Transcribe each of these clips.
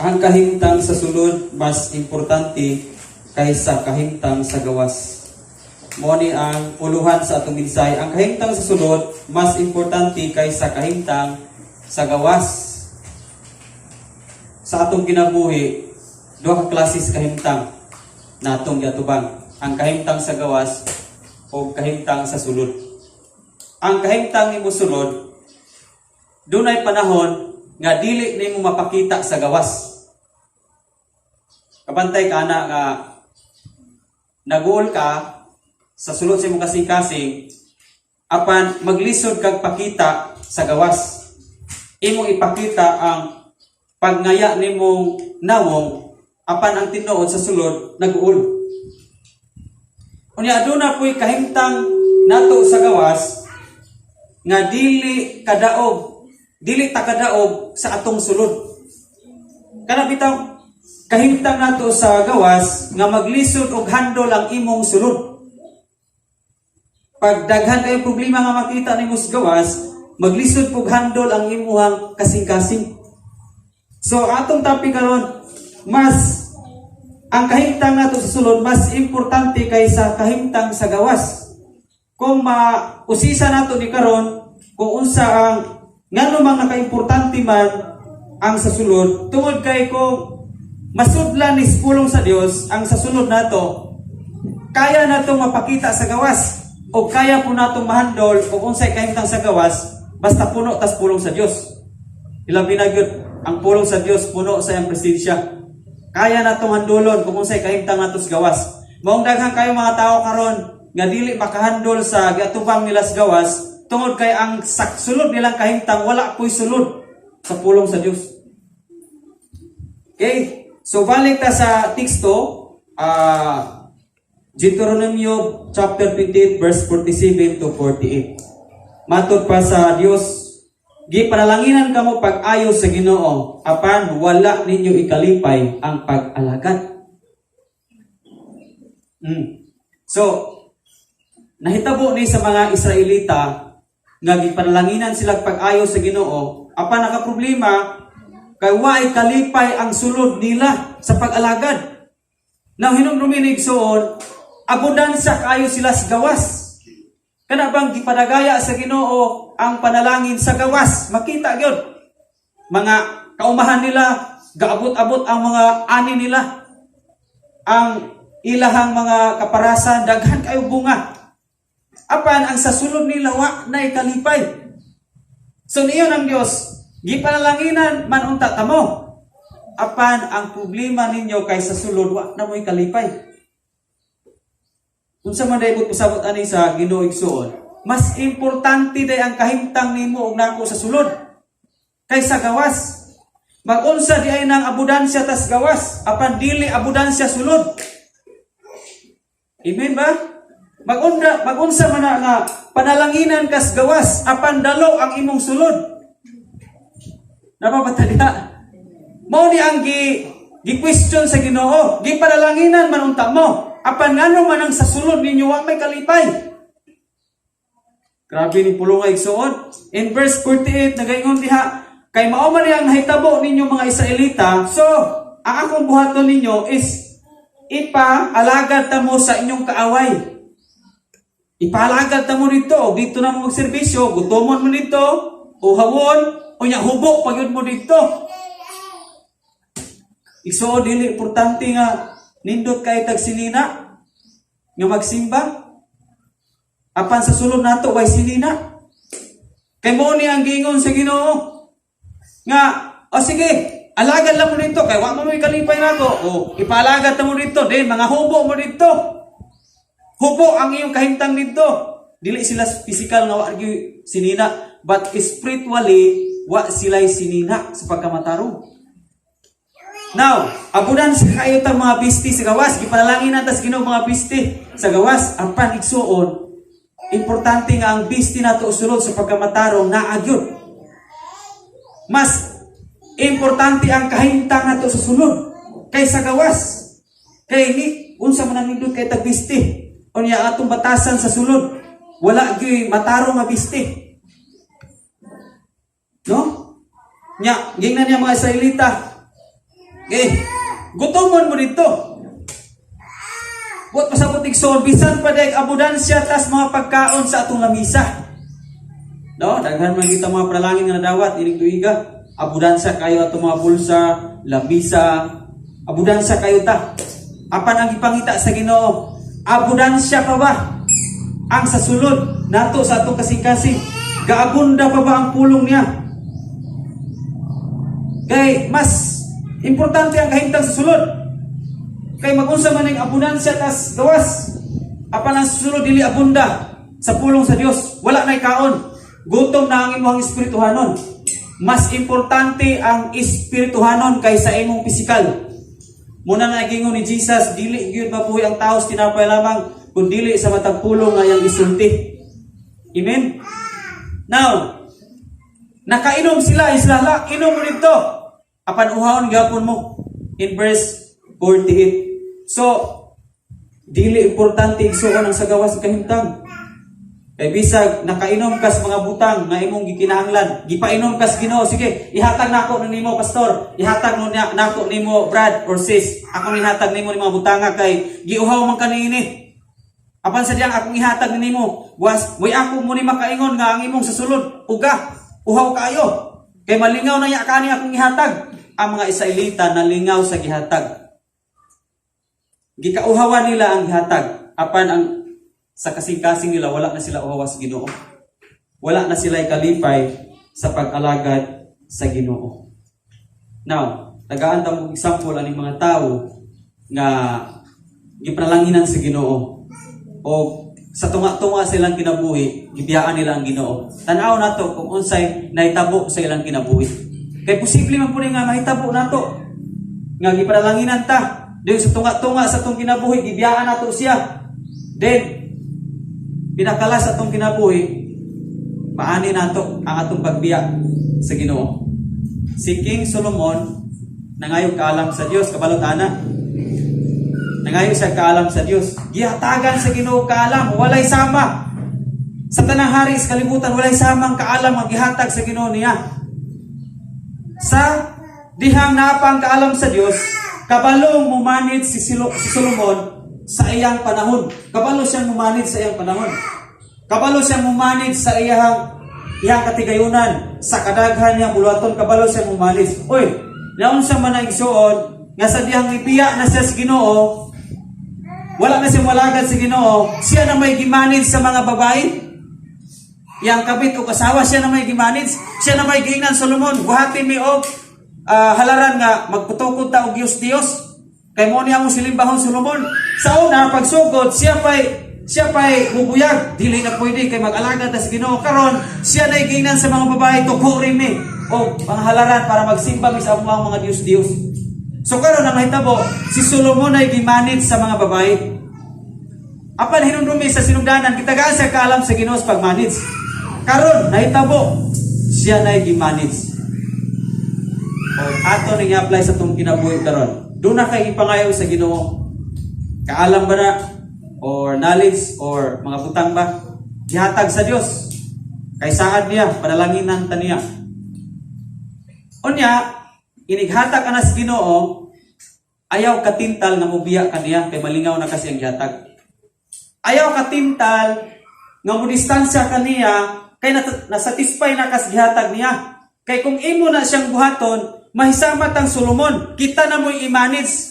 Ang kahimtang sa sulod mas importante kaysa kahimtang sa gawas. Mao ni ang uluhan sa atong mensahe. Ang kahimtang sa sulod mas importante kaysa kahimtang sa gawas. Sa atong kinabuhi, duha ka klase sa kahimtang na atong giatubang. Ang kahimtang sa gawas o kahimtang sa sulod. Ang kahimtang nimo sulod, dunay panahon nga dili nimo mapakita sa gawas. Kapantay ka na nga nag-uol ka sa sulod sa imong kasing-kasing, apan maglisod kag pakita sa gawas. Imong ipakita ang pagngaya nimong nawong, apan ang tinuod sa sulod nag-uol. Unya aduna po'y kahimtang nato sa gawas nga dili ta kadaog sa atong sulod. Kana bitaw kahimtang nato sa gawas nga maglisod og handol ang imong sulod. Pag daghan kay problema nga makita nimo sa gawas, maglisod og handol ang imong kasing-kasing. So atong topic karon, mas ang kahimtang nato sa sulod mas importante kaysa kahimtang sa gawas. Kung mausisa nato ni karon kung unsa ang ngano mang nakaimportante man ang sa sulod, tungod kay kung masudlan ni pulong sa Dios ang sa sulod nato, kaya natong mapakita sa gawas o kaya po natong mahandol o unsay kahimtang sa gawas basta puno tas pulong sa Dios. Ilabi na gyud ang pulong sa Dios, puno sa iyang presensya. Kaya natong handolon kung unsay kahimtang nato sa gawas. Maong daghang kayo mga tao karon nga dili makahandol sa giatubang nila sa gawas tungod kay ang sulod nilang kahimtang wala po'y sulod sa pulong sa Dios. Okay? So balik ta sa teksto, Deuteronomio chapter 28 verse 47 to 48. Matod pa sa Dios, gipanalanginan kamo pag-ayo sa Ginoo, apan wala ninyo ikalipay ang pag-alagad. So nahitabo ni sa mga Israelita nga gipanalanginan sila pag-ayo sa Ginoo, apan nakaproblema kay waay kalipay ang sulod nila sa pag-alagad. Now hinumdumin igsoon, abudansya kayo sila sa gawas. Kana bang gipadagaya sa Ginoo ang panalangin sa gawas? Makita gyud mga kaumahan nila, gaabot-abot ang mga ani nila. Ang ilahang mga kaparasan daghan kayo bunga. Apan ang sa sulod nila wa nay kalipay. So niyon ang Dios gipanalanginan man unta kamo, apan ang problema ninyo kay sa sulod wa na mo'y kalipay. Unsa man dayon pasabot ani sa Ginoo igsoon, mas importante day ang kahimtang nimo og nako sa sulod kaysa gawas. Mag-unsa di ay nang abudansya tas gawas, apan dili abudansya sulod. Amen ba? Mag-unsa man nga panalanginan kas gawas, apan dalo ang imong sulod. Napapatalita. Mao ni ang gi-question sa Ginoo, gipanalanginan man unta mo, apan ngano man ang sa sulod ninyo wa may kalipay. Grabe ni pulong igsoon. In verse 48 nagaingon diha, kay mao man ang nahitabo ninyo mga Israelita, so ang akong buhaton ninyo is ipaalagad ta mo sa inyong kaaway. Ipaalagad ta mo dito, dito na mo magserbisyo, gutomon mo dito, uhawon, unya hubok pagyud mo dito. Iso dili importante nga nindot kay tag sinina nga magsimba. Apan sa sulod nato way sinina. Kay mo ni ang gingon sa Ginoo nga sige, alagad lang mo dito kay wa mo may kalipay nato. Ipalagad ta mo dito, din mga hubo mo dito. Hubo ang iyong kahimtang dito. Dili sila physical nga wa sinina, but spiritually wa sila'y sinina sa pagkamatarong. Now, abudan sa kayo ta mga bisti sa gawas, gipanalangin natin sa Ginoo mga bisti sa gawas, apan igsuon, importante nga ang bisti nato usulod sa pagkamatarong naagyod. Mas importante ang kahimtang nato sa sulod kaysa gawas. Kay ni unsa man ang nindot kay tag bisti, unya atong batasan sa sulod, wala gyud matarong nga bisti. No? Nya, gingnan niya mga Israelita. gutomon mo dito. Buat pasabot igsoon, bisan pa dahil abudansya tas mga pagkaon sa atong lamisa. No, daghan man kita mga pralangin nga nadawat ining tuiga. Abudansya kayo atong mga bulsa, lamisa, abudansya kayo ta. Apan ang ipangita sa Ginoo, abudansya pa ba ang sa sulod nato sa atong kasing-kasing? Gaabunda pa ba ang pulong niya? Kay mas importante ang kahimtang sa sulod. Kay mag-unsa man ang abudansya tas gawas. Apan ang sulod dili abunda sa pulong sa Dios. Wala nay kaon. Gutom na ang imong espirituhanon. Mas importante ang espirituhanon kaysa imong pisikal. Muna na gingon ni Jesus, dili gyud mabuhi ang taos tinapay lamang kun dili sa matag pulong nga iyang gisulti. Amen. Now, nakainom sila, islala, inom mo dito. Apan uhawon gapon mo in verse 48. So, dili importante igsuon ang sagawas sa kahimtang. Kay bisag nakainom kas mga butang nga imong gikinahanglan, gipainom kas Ginoo, sige, ihatag nako nimo pastor, ihatag nako nimo brad or sis. Ako ihatag nimo ni mga butanga kay giuhaw man kanini. Apan sadyang akong ihatag nimo, way ako mo ni makaingon nga ang imong sasulod uga, uhaw kaayo. Kay malingaw na ya kani akong ihatag. Ang mga Israelita nalingaw sa gihatag. Gikauhawan nila ang gihatag. Apan ang sa kasing-kasing nila, wala na sila uhawa sa Ginoo. Wala na sila kalipay sa pag-alagad sa Ginoo. Now, tagaan ta mo example aning mga tao nga gipralanginan sa Ginoo o sa tunga-tunga sa ilang kinabuhi, gibiyaan nila ang Ginoo. Tan-aw nato kung unsay nahitabo sa ilang kinabuhi. Kay posible man po nga mahitabo nato nga gipralanginan ta. Dahil sa tunga-tunga sa atong kinabuhi, gibiyaan nato siya. Then pinakalas atong kinabuhi, paani nato ang atong pagbiya sa Ginoo. Si King Solomon nangayo kaalam sa Dios, kabalot ana. Nangayo siya kaalam sa Dios. Gihatagan sa Ginoo kaalam, walay sama. Sa tanang hari sa kalibutan, walay samang kaalam ang gihatag sa Ginoo niya. Sa dihang napang kaalam sa Dios, kabalong mumanid si Solomon sa iyang panahon. Kabalo siyang mumanid sa iyang panahon. Kabalo siyang mumanid sa iyang katigayunan. Sa kadaghan niyang buluhaton, kabalo siyang mumanid. Oy, naon siya man naigsuon, nga sa dihang ipiya na siya sa Ginoo, wala na siyang walagad sa Ginoo, siya na may gimanid sa mga babae. Yang kabit o kasawa, siya na may gimanid. Siya na may giingnan Solomon. Buhatin mi og halaran nga magputukod ta og Dios. Kay mo niya mo silimbahon Solomon. Sa una pagsugod siya pay bubuyag, dili na pwede kay mag-alaga ta sa Ginoo. Karon siya na giingnan sa mga babae tukurin mi og panghalaran para magsimba mi sa mga Dios. So karon ang mahitabo, si Solomon ay gimanid sa mga babae. Apan hinumdumi sa sinugdanan, kitagaan siya kaalam sa Ginoo sa pagmanid. Karon nahitabo siya na gimanage. O ato ning i-apply sa tong kinabuhi karon. Doon na kay ipangayo sa Ginoo. Kaalam ba na or knowledge or mga butang ba? Gihatag sa Dios. Kay saad niya panalanginan ta niya. Unya inighatag ka na sa Ginoo, ayaw katintal nga mobiya kaniya kay malingaw na kasi ang gihatag. Ayaw katintal nga mo distansya kaniya kay nasatisfy na kas gihatag niya. Kay kung imo na siyang buhaton, mahisamat ang Solomon. Kita na mo'y i-manage.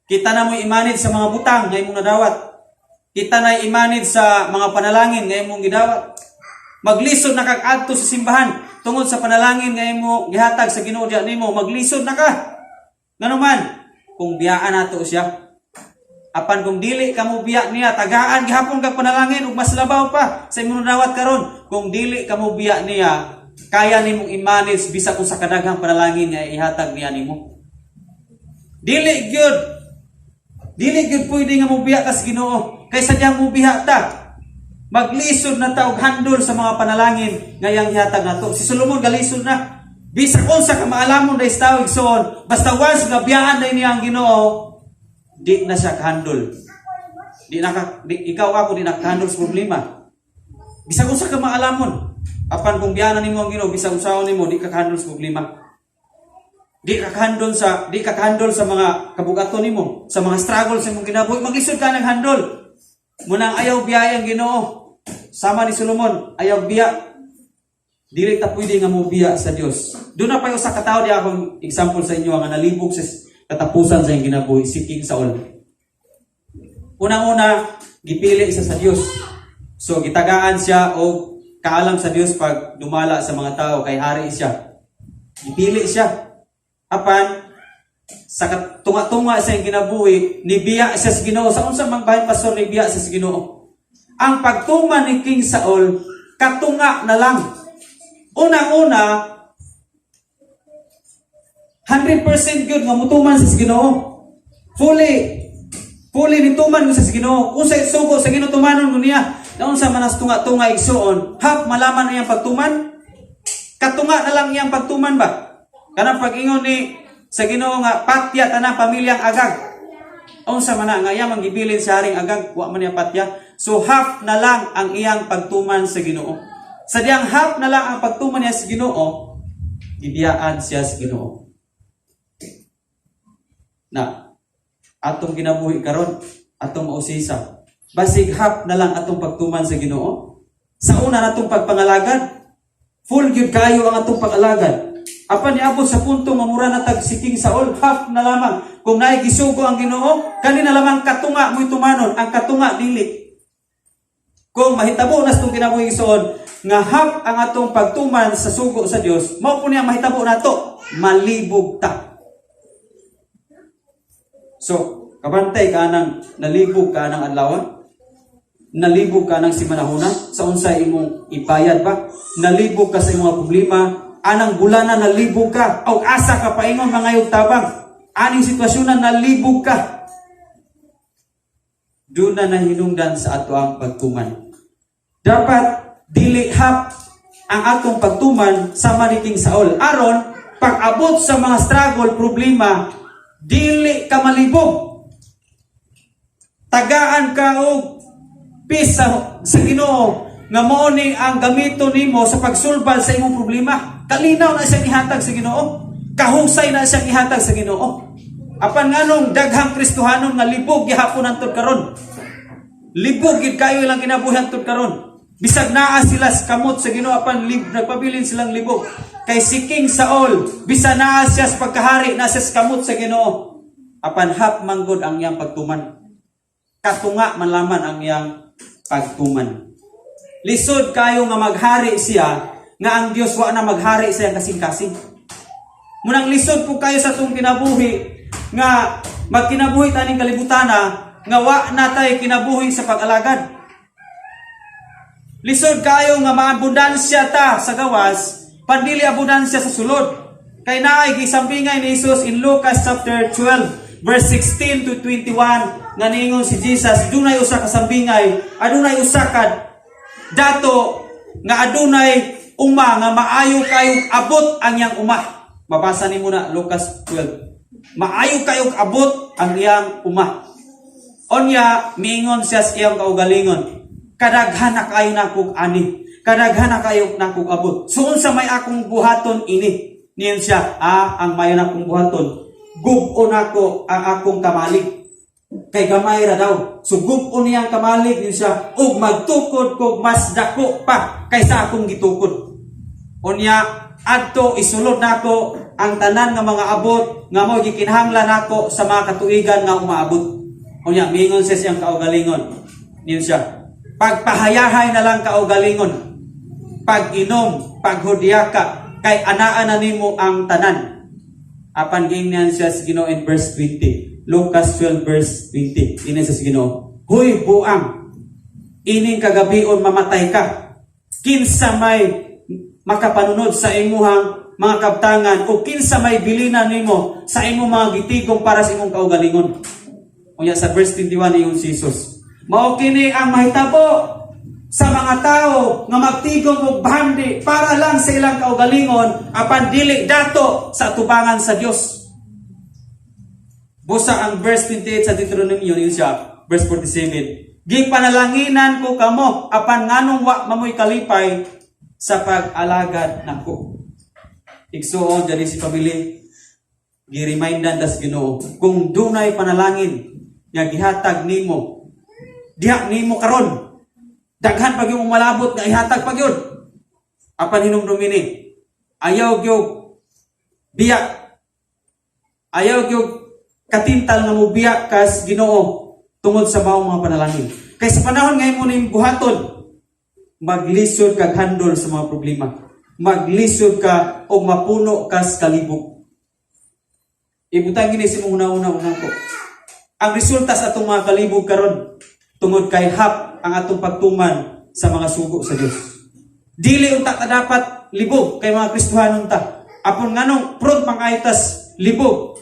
Kita na mo'y i-manage sa mga butang nga imong nadawat. Kita na i-manage sa mga panalangin nga imong gidawat. Maglisod na kag adto sa simbahan tungod sa panalangin nga imo gihatag sa Ginoo diha nimo, maglisod na ka. Nganuman, kung biyaan nato siya. Apan kung dili ka mo biya niya, tagaan gihapon kag panalangin ug mas labaw pa sa imong dawat karon. Kung dili ka mo biya niya, kaya nimong i-manage bisa kung sa kadaghang panalangin nga ihatag niya nimo. Dili gyud pwede nga mo biya kas Ginoo. Kay sadyang mo biya ta. Maglisod na ta og handol sa mga panalangin nga yang ihatag nato. Si Solomon galisod na. Bisa kung sa kamaalamon dai tawag soon, basta once nga biyaan dai niya ang Ginoo, di na siya handle. Ikaw ako di nakahandle sa problema. Bisag usa ka maalamon. Apan kung biyana nimo ang Ginoo, bisag usaon nimo di ka handle sa problema. di ka handle sa mga kabugaton nimo, sa mga struggle sa imong kinabuhi, maglisod ka ng handle. Munang ayaw biya ang Ginoo. Sama ni Solomon, ayaw biya. Dili ta pwede nga mo biya sa Dios. Doon na pa usa ka tawo di akong example sa inyo nga nalibog sa katapusan sa iyang kinabuhi, si King Saul. Unang-una, gipili siya sa Dios. So gitagaan siya o kaalam sa Dios pag dumala sa mga tao kay hari siya. Gipili siya. Apan sa tunga-tunga sa iyang kinabuhi, nibiya siya sa Ginoo. Sa unsa mang bahin pastor nibiya siya sa Ginoo. Ang pagtuman ni King Saul, katunga na lang. Unang-una, 100% good nga mutuman sa Ginoo. Fully nituman mo sa Ginoo. Kung sa sugo sa Ginoo tumanon mo niya, naun sa manas tunga-tunga igsuon, hap malaman iyang pagtuman. Katunga na lang iyang pagtuman ba? Kanang pag-ingon ni sa Ginoo nga patya tanang pamilyang agag. Unsa man nga iyang gibilin sa haring agag, wa man niya patya. So half na lang ang iyang pagtuman sa Ginoo. Sa diyang half na lang ang pagtuman niya sa Ginoo, gibiyaan siya sa Ginoo. Na atong ginabuhi karon, atong mausisa. Basig half na lang atong pagtuman sa Ginoo. Sa una natong pagpangalagad, full gyud kayo ang atong pag-alagad. Apan niabot sa punto nga mura na tag si King Saul, half na lamang. Kung naay gisugo ang Ginoo, kanina lamang katunga mo'y tumanon, ang katunga dili. Kung mahitabo nas tong kinabuhi igsoon nga half ang atong pagtuman sa sugo sa Dios, mao po niya mahitabo nato, malibog ta. So, kabantay ka nang nalibog ka ng adlaw, nalibog ka ng simanahuna, sa unsay imong ibayad ba? Nalibog ka sa imong problema, anang bulana nalibog ka, o asa ka paingon mangayog tabang, aning sitwasyon na nalibog ka. Doon na nahinungdan sa ato ang pagtuman. Dapat dili hap ang atong pagtuman sama ni King Saul. Aron, pag-abot sa mga struggle, problema, dili ka malibog. Tagaan ka og peace sa Ginoo nga mao ni ang gamito nimo sa pagsulbal sa imong problema. Kalinaw na siya ihatag sa Ginoo. Kahusay na siya ihatag sa Ginoo. Apan nganong daghang Kristohanon nga libog gihapon antud karon. Libog gid kayo ilang kinabuhi antud karon. Bisag naa sila sa kamot sa Ginoo apan nagpabilin silang libog. Kay si King Saul, bisag naa siya sa pagkahari na siya sa kamot sa Ginoo. Apan hap manggod ang iyang pagtuman. Katunga man laman ang iyang pagtuman. Lisod kayo nga maghari siya nga ang Dios wa na maghari sa iyang kasing-kasing. Munang lisod po kayo sa itong kinabuhi nga magkinabuhi taning kalibutana nga wa na tayo kinabuhi sa pag-alagad. Lisod kayo nga maabundansya ta sa gawas, pandili abundansya sa sulod. Kay naay gisambingay ni Jesus in Lucas chapter 12 verse 16 to 21 nga niingon si Jesus, dunay usa ka sambingay, adunay usa ka dato nga adunay uma nga maayo kayong abot ang iyang uma. Mabasa ni muna Lucas 12. Maayo kayong abot ang iyang uma. Onya miingon siya sa iyang kaugalingon, kadaghan na kayo nakog ani, kadaghan na kayo nakog abot. So unsa may akong buhaton ini? Niyon siya, ang may akong buhaton, gub-on ako ang akong kamalig. Kay gamay ra daw. So gub-on niyang kamalig niyon siya, ug magtukod kog mas dako pa kaysa akong gitukod. Unya adto isulod nako ang tanan nga mga abot nga mao gikinahanglan nako sa mga katuigan nga umaabot. Unya miingon siya siyang kaugalingon. Niyon siya, pagpahayahay na lang kaugalingon. Pag-inom, paghudiyaka, kay anaan na nimo ang tanan. Apan gingnan siya sa Ginoo in verse 20. Lucas 12 verse 20. Ini sa Ginoo, huy buang, ining kagabion mamatay ka. Kinsa may makapanunod sa imuhang mga kabtangan o kinsa may bilinan nimo sa imong mga gitigong para sa imong kaugalingon. Unya sa verse 21 niyon si Jesus, mao kini ang mahitabo sa mga tao nga magtigom og bahandi para lang sa ilang kaugalingon apan dili dato sa tubangan sa Dios. Busa ang verse 28 sa Deuteronomy niyon siya, verse 47. Gipanalanginan ko kamo apan nganong wa mamoy kalipay sa pag-alagad nako. Igsuon diri si pamilya, gi-remindan das Ginoo kung dunay panalangin nga gihatag nimo diha nimo karon, daghan pag yung malabot nga ihatag pag yun. Apan hinumdumi ni ayaw gyud biya, ayaw gyud katintal nga mo biya kas Ginoo tungod sa maong mga panalangin. Kay sa panahon ngayon mo ning buhaton, maglisod kag handol sa mga problema. Maglisod ka o mapuno kas kalibog. Ibutang gini si mong una ko. Ang resulta sa atong mga kalibog karon tungod kay hap ang atong pagtuman sa mga sugo sa Dios. Dili unta ta dapat libog kay mga Kristohanon ta. Apon nganong prod mangaitas libog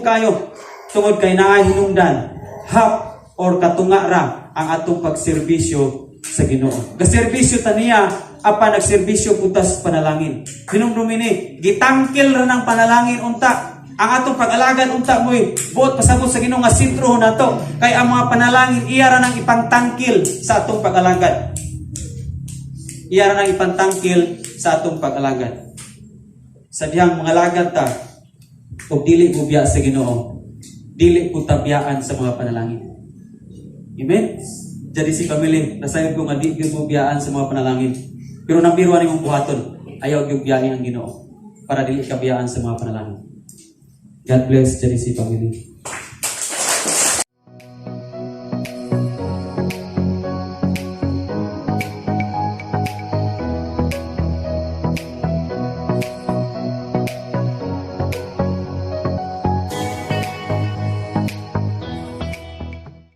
kayo tungod kay naay hinungdan hap or katunga ra ang atong pagserbisyo sa Ginoo. Gaserbisyo ta niya apan nagserbisyo putas panalangin. Hinumdumi ni gitangkil ra ng panalangin unta. Ang atong pag-alagad unta moy buot pasabot sa Ginoo nga sentro nato kay ang mga panalangin iya ra nang ipangtangkil sa atong pag-alagad. Iya ra nang ipantangkil sa atong pag-alagad. Sa dihang mga alagad ta ug dili mo biya sa Ginoo, dili po tabiyaan sa mga panalangin. Amen? Jadi si family, nasayod ko nga di gyud mo biyaan sa mga panalangin. Pero nang biruan imong buhaton, ayaw gyud biyahin ang Ginoo para dili ka biyaan sa mga panalangin. God bless, jadi si family.